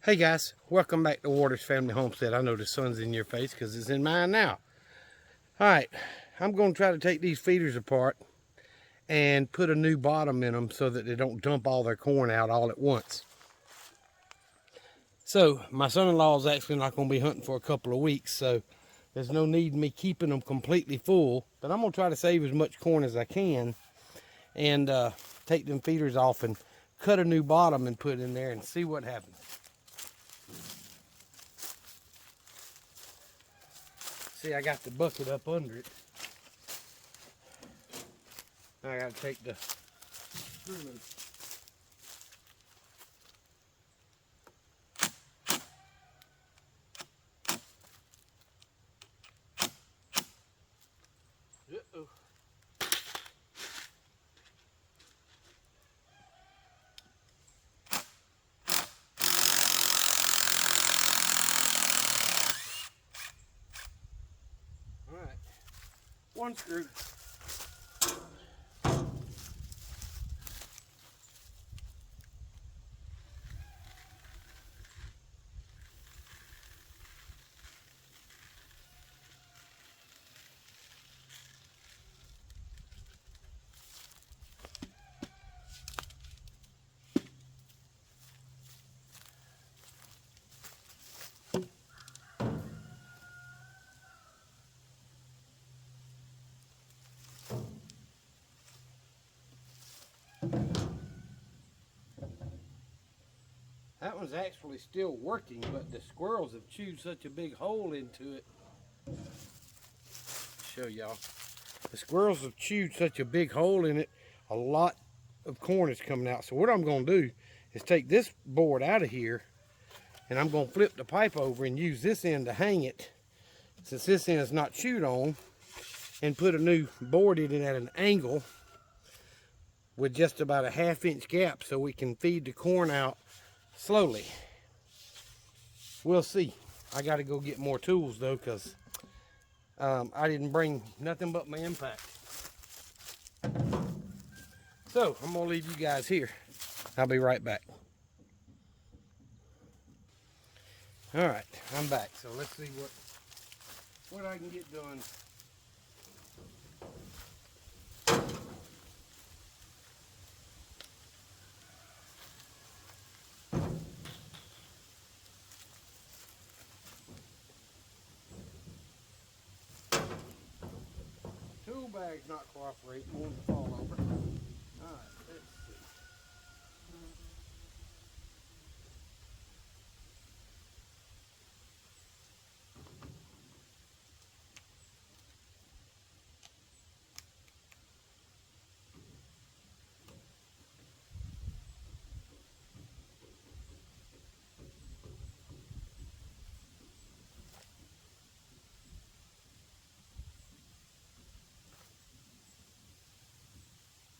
Hey guys, welcome back to Waters Family Homestead. I know the sun's in your face because it's in mine now. Alright, I'm going to try to take these feeders apart and put a new bottom in them so that they don't dump all their corn out all at once. So, my son-in-law is actually not going to be hunting for a couple of weeks, so there's no need in me keeping them completely full. But I'm going to try to save as much corn as I can and take them feeders off and cut a new bottom and put in there and see what happens. See, I got the bucket up under it. I gotta take the screw loose. Uh-oh. All right, one screw. That one's actually still working, but the squirrels have chewed such a big hole into it. Show y'all. The squirrels have chewed such a big hole in it, a lot of corn is coming out. So what I'm gonna do is take this board out of here and I'm gonna flip the pipe over and use this end to hang it, since this end is not chewed on, and put a new board in it at an angle with just about a 1/2 inch gap so we can feed the corn out slowly. We'll see. I got to go get more tools though, because I didn't bring nothing but my impact. So I'm gonna leave you guys here. I'll be right back. All right, I'm back. So let's see what I can get done. Tool bag's not cooperating, wanting to fall over. All right, let's see.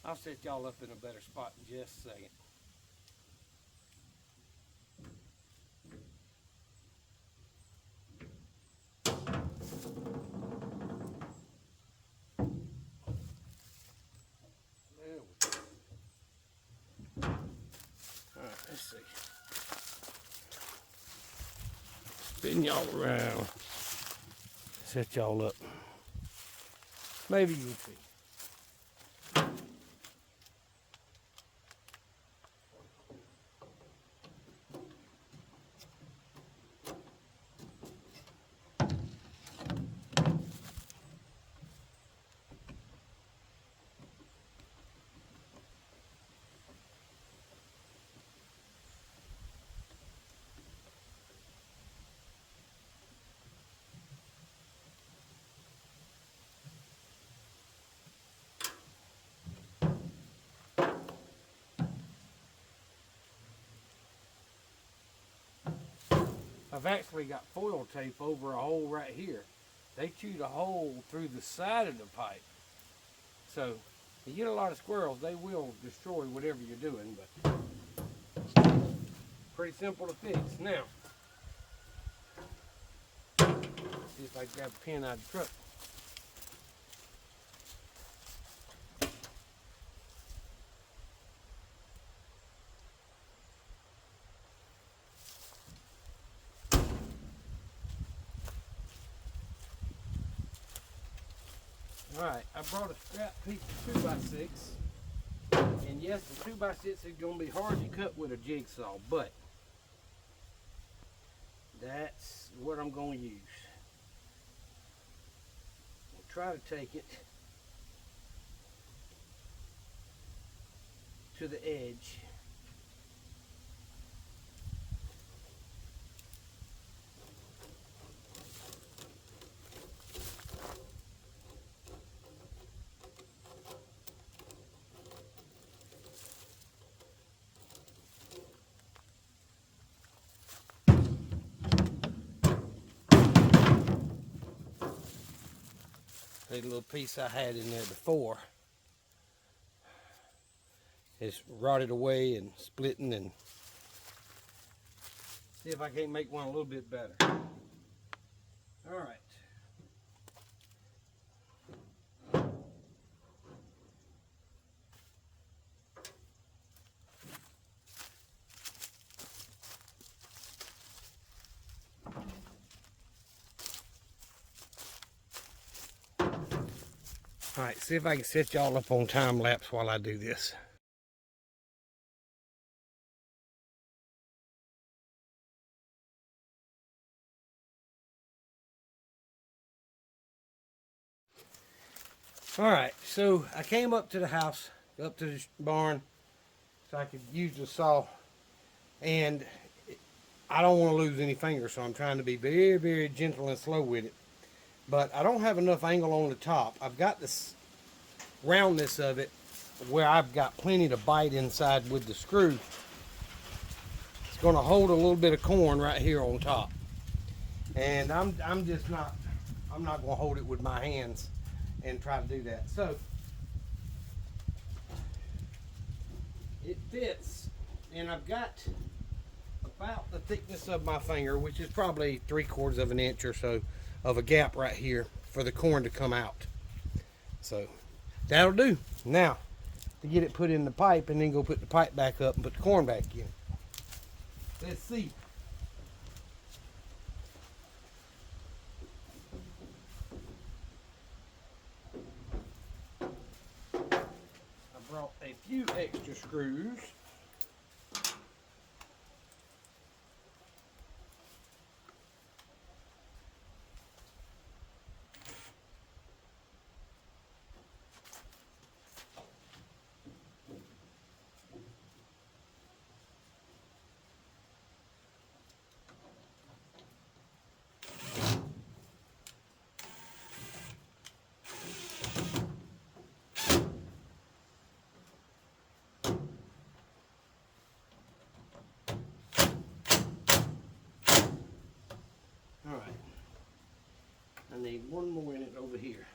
I'll set y'all up in a better spot in just a second. There we go. All right, let's see. Spin y'all around. Set y'all up. Maybe you can see. I've actually got foil tape over a hole right here. They chewed a hole through the side of the pipe. So, you get a lot of squirrels, they will destroy whatever you're doing, but pretty simple to fix. Now, see if I can grab a pin out of the truck. Alright, I brought a scrap piece of 2x6. And yes, the 2x6 is going to be hard to cut with a jigsaw, but that's what I'm going to use. I'll try to take it to the edge. A little piece I had in there before is rotted away and splitting, and see if I can't make one a little bit better. All right. All right, see if I can set y'all up on time lapse while I do this. All right, so I came up to the house, up to the barn, so I could use the saw, and I don't want to lose any fingers, so I'm trying to be very, very gentle and slow with it. But I don't have enough angle on the top. I've got this roundness of it where I've got plenty to bite inside with the screw. It's going to hold a little bit of corn right here on top, and I'm not going to hold it with my hands and try to do that. So it fits, and I've got about the thickness of my finger, which is probably 3/4 of an inch or so of a gap right here for the corn to come out. So that'll do. Now to get it put in the pipe and then go put the pipe back up and put the corn back in. Let's see. I brought a few extra screws. Alright, I need one more in it over here.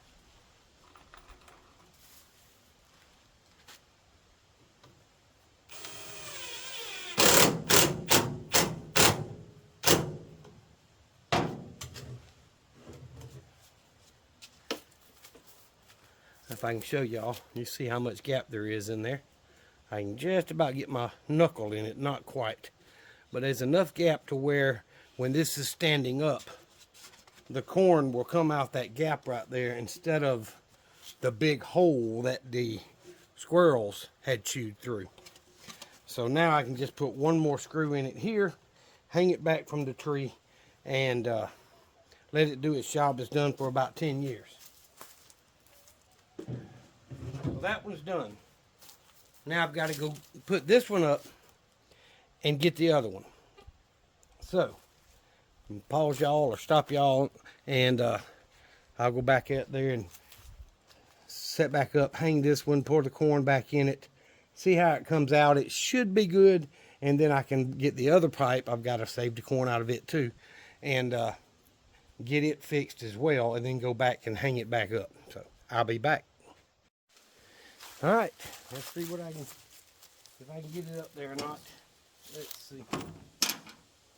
If I can show y'all, you see how much gap there is in there. I can just about get my knuckle in it, not quite. But there's enough gap to where when this is standing up, the corn will come out that gap right there instead of the big hole that the squirrels had chewed through. So now I can just put one more screw in it here, hang it back from the tree, and let it do its job. It's done for about 10 years. So that one's done. Now I've got to go put this one up and get the other one. So pause y'all or stop y'all, and I'll go back out there and set back up, hang this one, pour the corn back in it, see how it comes out. It should be good, and then I can get the other pipe. I've got to save the corn out of it too, and get it fixed as well, and then go back and hang it back up. So I'll be back. All right, let's see what if I can get it up there or not. Let's see.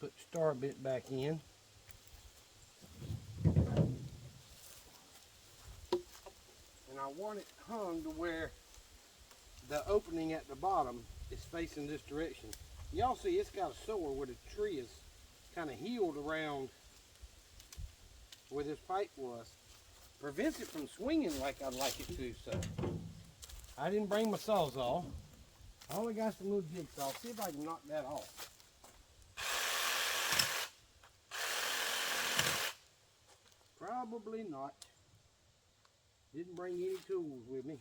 Put the star bit back in. And I want it hung to where the opening at the bottom is facing this direction. Y'all see it's got a sore where the tree is kind of healed around where this pipe was. prevents it from swinging like I'd like it to. So I didn't bring my Sawzall. I only got some little jigsaw. See if I can knock that off. Probably not. Didn't bring any tools with me.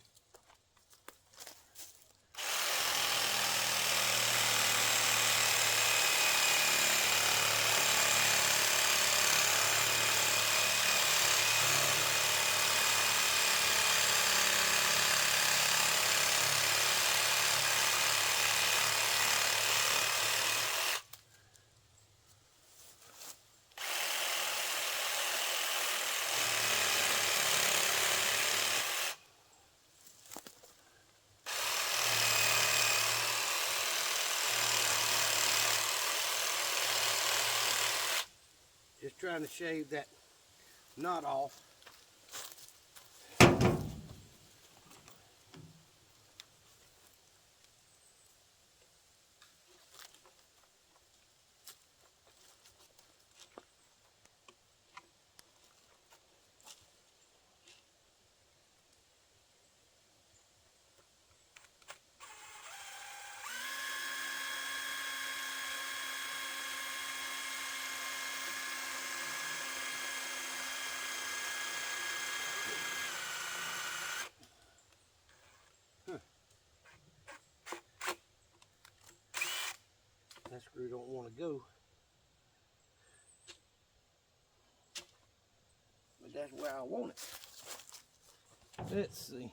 Just trying to shave that knot off. That screw don't want to go. But that's where I want it. Let's see.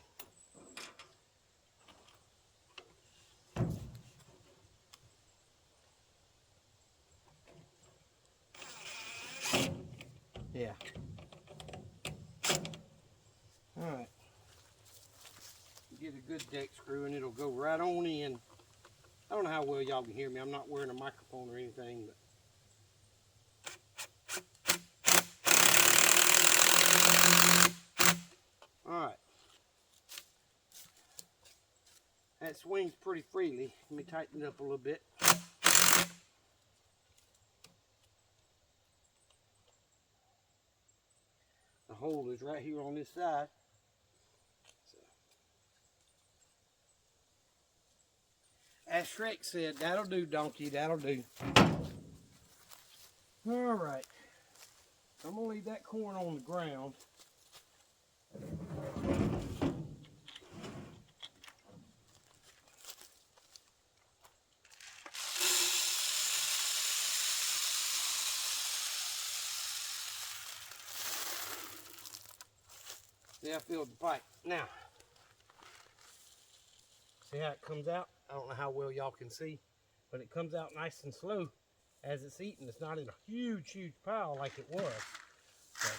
Yeah. Alright. Get a good deck screw and it'll go right on in. I don't know how well y'all can hear me. I'm not wearing a microphone or anything, but alright. That swings pretty freely. Let me tighten it up a little bit. The hole is right here on this side. As Shrek said, that'll do, donkey, that'll do. All right, I'm gonna leave that corn on the ground. See, I filled the pipe. Now, see how it comes out? I don't know how well y'all can see, but it comes out nice and slow as it's eating. It's not in a huge, huge pile like it was. So.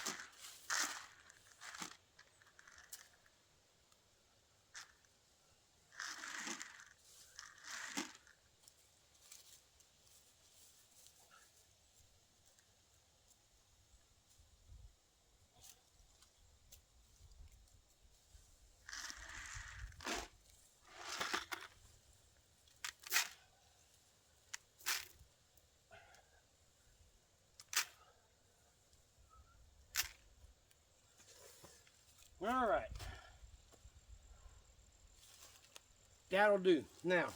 All right, that'll do. Now,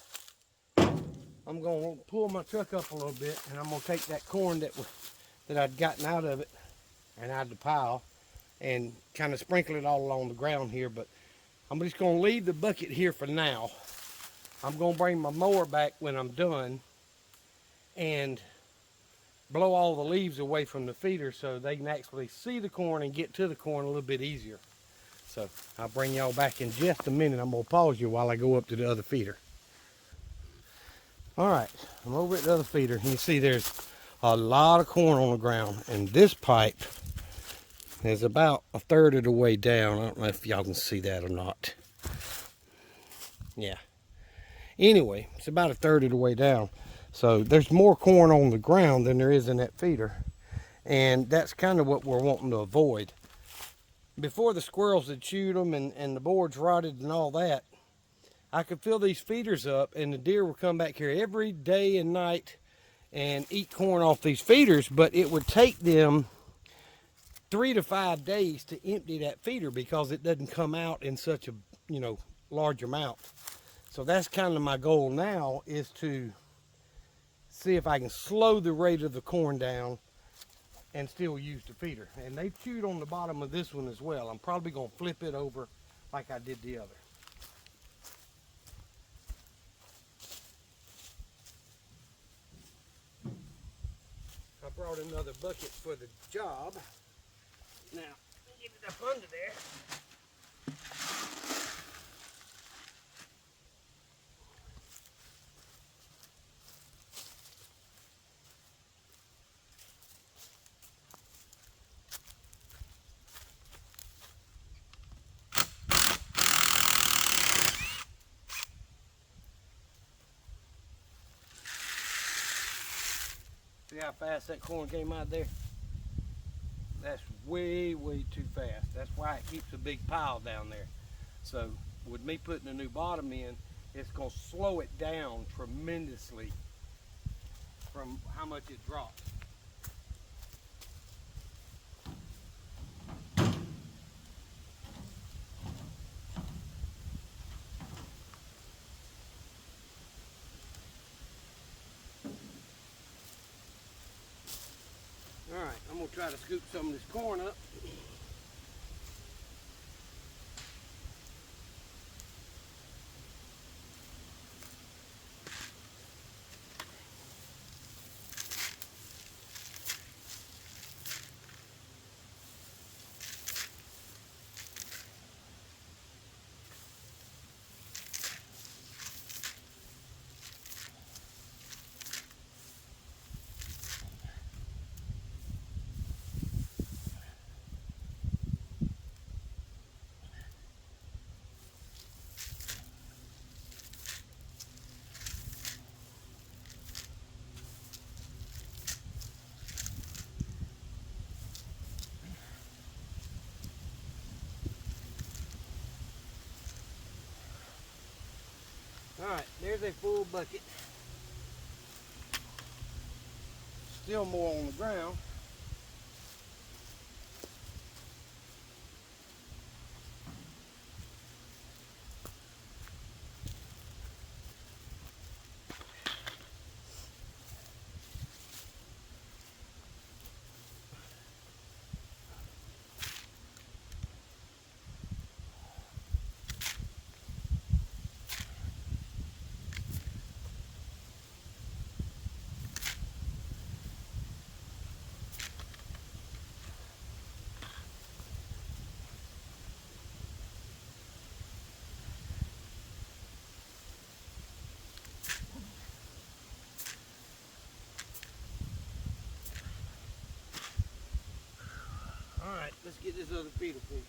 I'm gonna pull my truck up a little bit, and I'm gonna take that corn that I'd gotten out of it and out of the pile, and kind of sprinkle it all along the ground here. But I'm just gonna leave the bucket here for now. I'm gonna bring my mower back when I'm done, and blow all the leaves away from the feeder so they can actually see the corn and get to the corn a little bit easier. So I'll bring y'all back in just a minute. I'm gonna pause you while I go up to the other feeder. All right, I'm over at the other feeder. You can see there's a lot of corn on the ground, and this pipe is about a third of the way down. I don't know if y'all can see that or not. Yeah. Anyway, it's about a third of the way down. So there's more corn on the ground than there is in that feeder. And that's kind of what we're wanting to avoid. Before the squirrels had chewed them and the boards rotted and all that, I could fill these feeders up and the deer would come back here every day and night and eat corn off these feeders, but it would take them 3 to 5 days to empty that feeder because it doesn't come out in such a, you know, large amount. So that's kind of my goal now, is to see if I can slow the rate of the corn down and still use the feeder. And they chewed on the bottom of this one as well. I'm probably going to flip it over like I did the other. I brought another bucket for the job. Now, get it up under there. See how fast that corn came out there? That's way, way too fast. That's why it keeps a big pile down there. So with me putting a new bottom in, it's going to slow it down tremendously from how much it drops. All right, I'm going to try to scoop some of this corn up. All right, there's a full bucket. Still more on the ground. All right, let's get this other feeder fixed.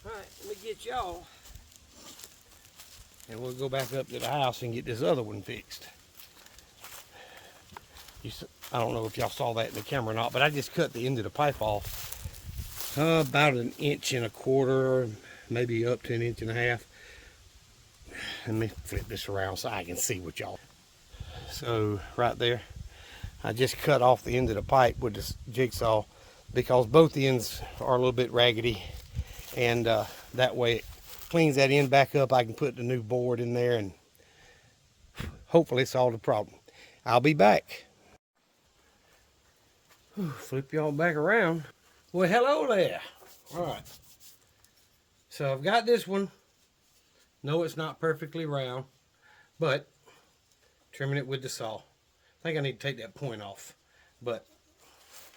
All right, let me get y'all, and we'll go back up to the house and get this other one fixed. I don't know if y'all saw that in the camera or not, but I just cut the end of the pipe off about 1.25 inches, maybe up to 1.5 inches. Let me flip this around so I can see what y'all. So right there, I just cut off the end of the pipe with this jigsaw because both ends are a little bit raggedy, and that way it cleans that end back up. I can put the new board in there and hopefully solve the problem. I'll be back. Flip y'all back around. Well, hello there. All right. So I've got this one. No, it's not perfectly round, but trimming it with the saw. I think I need to take that point off, but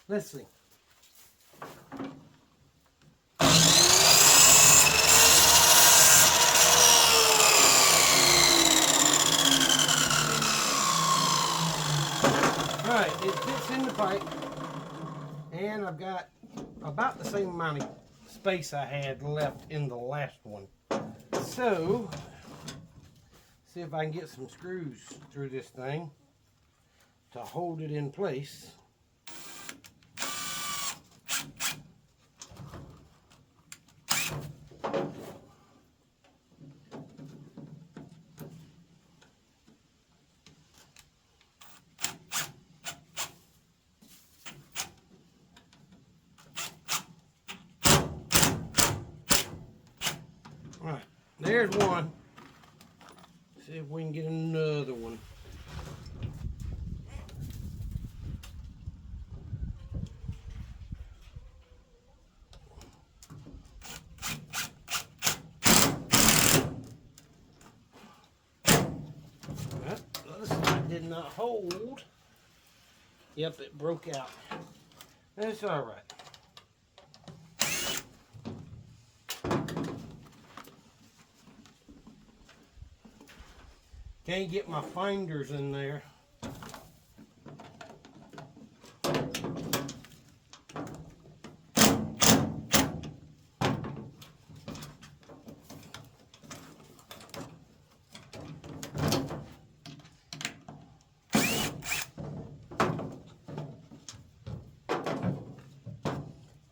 let's see. All right, it fits in the pipe, and I've got about the same amount of space I had left in the last one. So, see if I can get some screws through this thing to hold it in place. All right, there's one. See if we can get another one. That other side did not hold. Yep, it broke out. That's all right. Can't get my finders in there.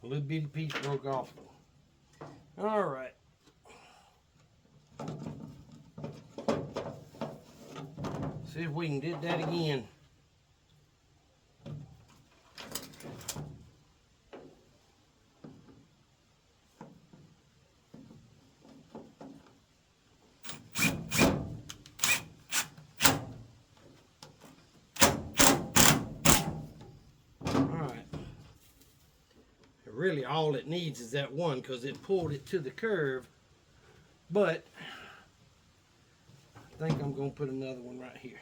A little bitty piece broke off. All right. See if we can get that again. Alright. Really all it needs is that one because it pulled it to the curve. But I think I'm going to put another one right here.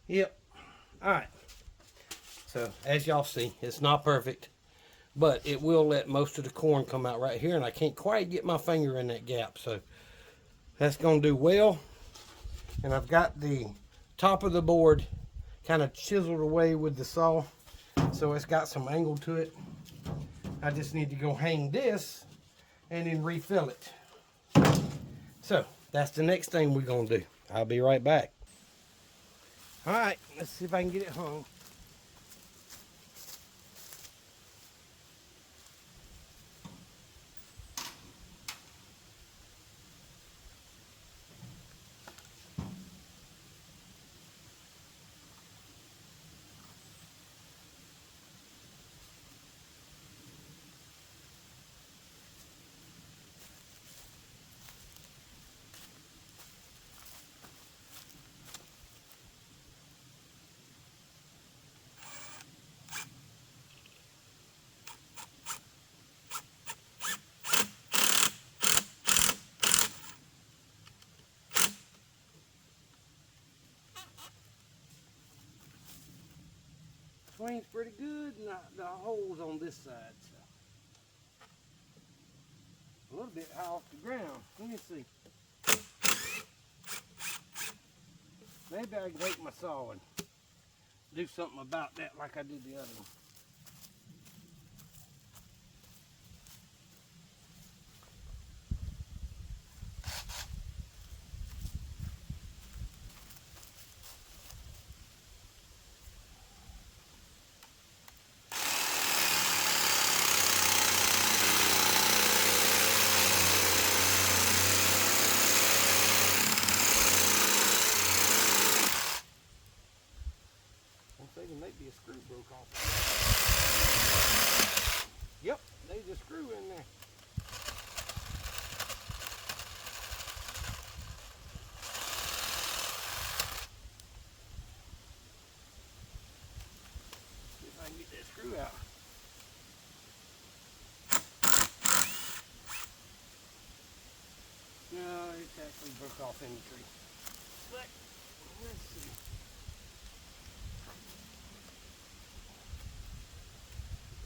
Yep. Alright. So, as y'all see, it's not perfect, but it will let most of the corn come out right here, and I can't quite get my finger in that gap, so that's going to do well. And I've got the top of the board kind of chiseled away with the saw, so it's got some angle to it. I just need to go hang this and then refill it. So, that's the next thing we're going to do. I'll be right back. Alright, let's see if I can get it hung. Swings pretty good, and the hole's on this side. So. A little bit high off the ground. Let me see. Maybe I can take my saw and do something about that like I did the other one. We broke off in the tree. But let's see.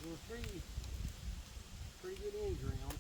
It was pretty good injury on it.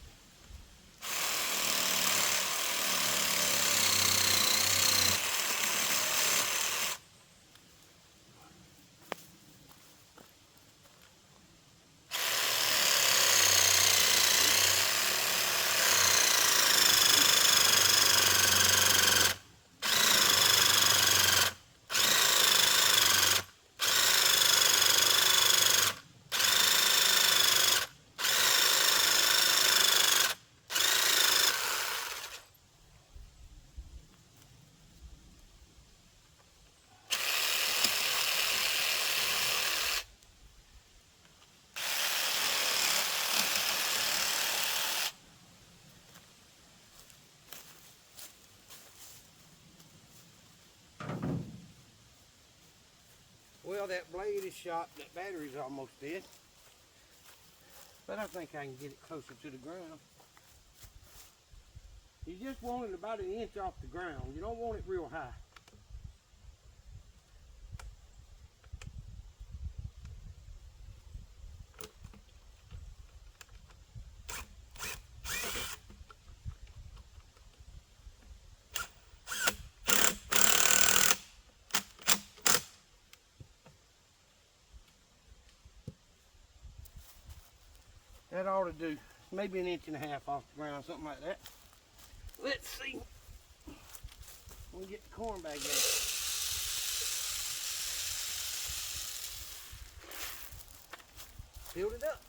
Well, that blade is shot and that battery's almost dead. But I think I can get it closer to the ground. You just want it about an inch off the ground. You don't want it real high. That ought to do maybe an inch and a half off the ground, something like that. Let's see. We'll get the corn back in. Filled it up.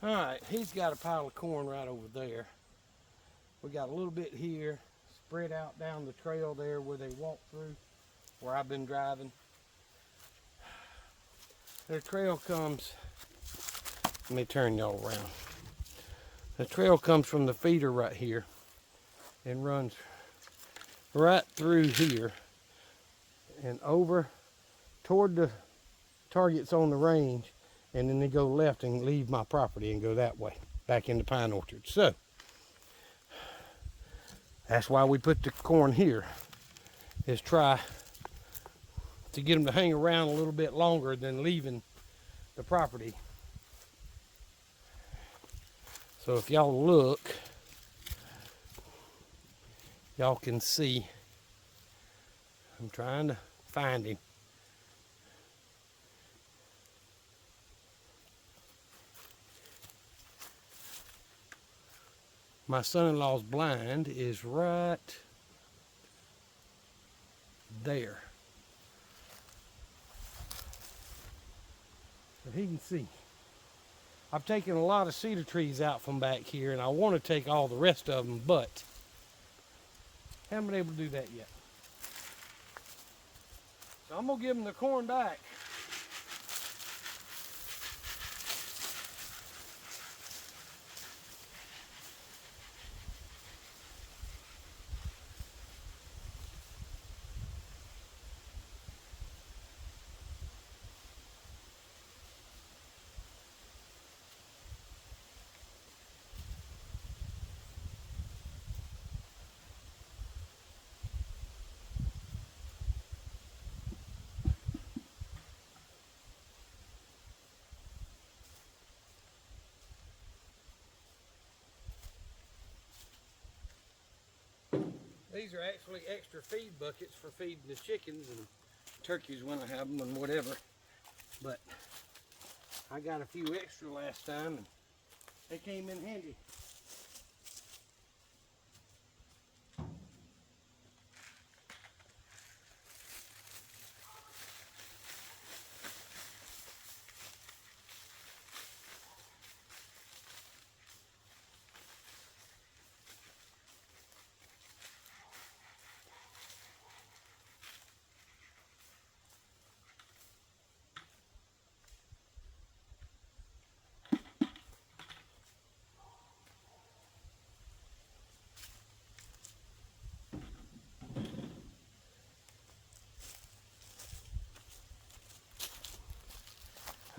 All right, he's got a pile of corn right over there. We got a little bit here, spread out down the trail there where they walk through, where I've been driving. The trail comes, let me turn y'all around. The trail comes from the feeder right here and runs right through here and over toward the targets on the range, and then they go left and leave my property and go that way back into pine orchard. So that's why we put the corn here, is try to get them to hang around a little bit longer than leaving the property. So if y'all look, y'all can see, I'm trying to find him. My son-in-law's blind is right there. So he can see. I've taken a lot of cedar trees out from back here, and I want to take all the rest of them, but haven't been able to do that yet. So I'm going to give them the corn back. These are actually extra feed buckets for feeding the chickens and turkeys when I have them and whatever. But I got a few extra last time and they came in handy.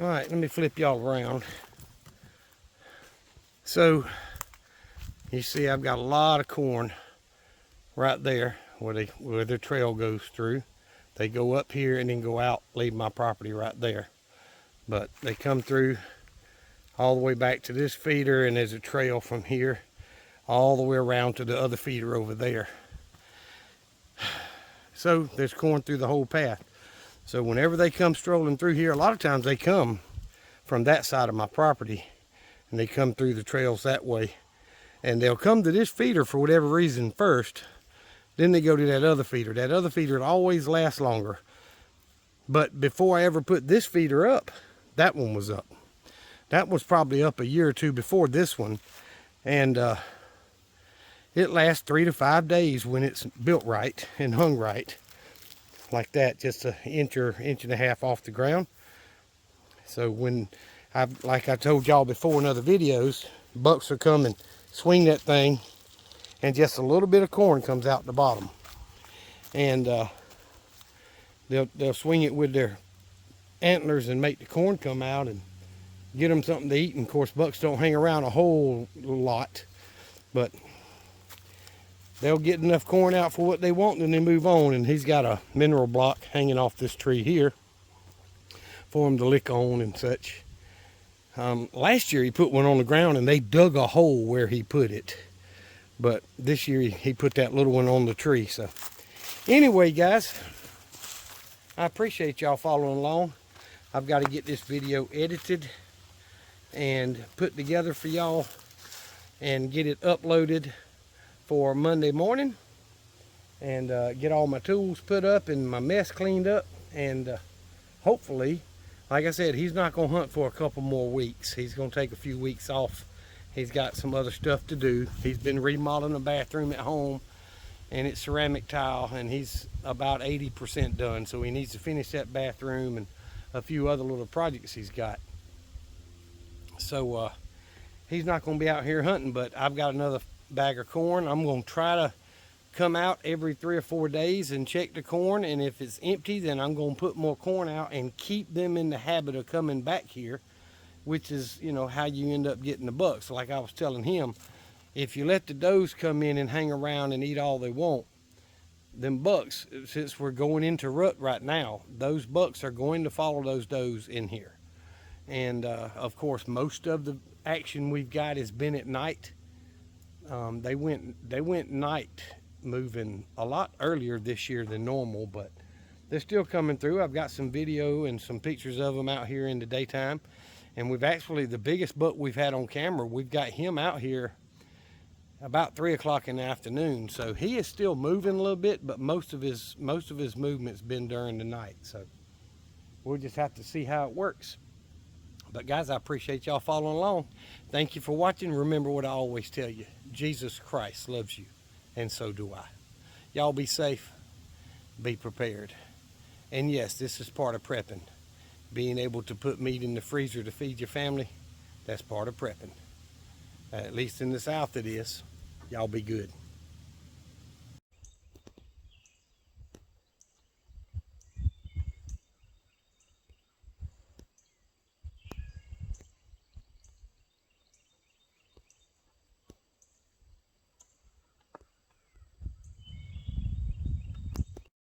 All right, let me flip y'all around. So you see I've got a lot of corn right there where the trail goes through. They go up here and then go out, leave my property right there. But they come through all the way back to this feeder, and there's a trail from here all the way around to the other feeder over there. So there's corn through the whole path. So whenever they come strolling through here, a lot of times they come from that side of my property and they come through the trails that way. And they'll come to this feeder for whatever reason first. Then they go to that other feeder. That other feeder will always last longer. But before I ever put this feeder up, that one was up. That was probably up a year or two before this one. And it lasts 3 to 5 days when it's built right and hung right. Like that, just an inch or inch and a half off the ground. So when like I told y'all before in other videos, bucks will come and swing that thing, and just a little bit of corn comes out the bottom. And they'll swing it with their antlers and make the corn come out and get them something to eat. And of course, bucks don't hang around a whole lot, but they'll get enough corn out for what they want, and then they move on. And he's got a mineral block hanging off this tree here for them to lick on and such. Last year he put one on the ground and they dug a hole where he put it. But this year he put that little one on the tree. So anyway, guys, I appreciate y'all following along. I've got to get this video edited and put together for y'all and get it uploaded for Monday morning, and get all my tools put up and my mess cleaned up. And hopefully, like I said, he's not going to hunt for a couple more weeks. He's going to take a few weeks off. He's got some other stuff to do. He's been remodeling a bathroom at home, and it's ceramic tile, and he's about 80% done. So he needs to finish that bathroom and a few other little projects he's got. So he's not going to be out here hunting, but I've got another bag of corn. I'm going to try to come out every 3 or 4 days and check the corn, and if it's empty, then I'm going to put more corn out and keep them in the habit of coming back here, which is, you know, how you end up getting the bucks. Like I was telling him, if you let the does come in and hang around and eat all they want, them bucks, since we're going into rut right now, those bucks are going to follow those does in here. And of course, most of the action we've got has been at night. They went night moving a lot earlier this year than normal, but they're still coming through. I've got some video and some pictures of them out here in the daytime, and we've actually, the biggest buck we've had on camera, we've got him out here about 3 o'clock in the afternoon. So he is still moving a little bit, but most of his movement's been during the night. So we'll just have to see how it works. But guys, I appreciate y'all following along. Thank you for watching. Remember what I always tell you, Jesus Christ loves you, and so do I. Y'all be safe, be prepared. And yes, this is part of prepping. Being able to put meat in the freezer to feed your family, that's part of prepping. At least in the South it is. Y'all be good.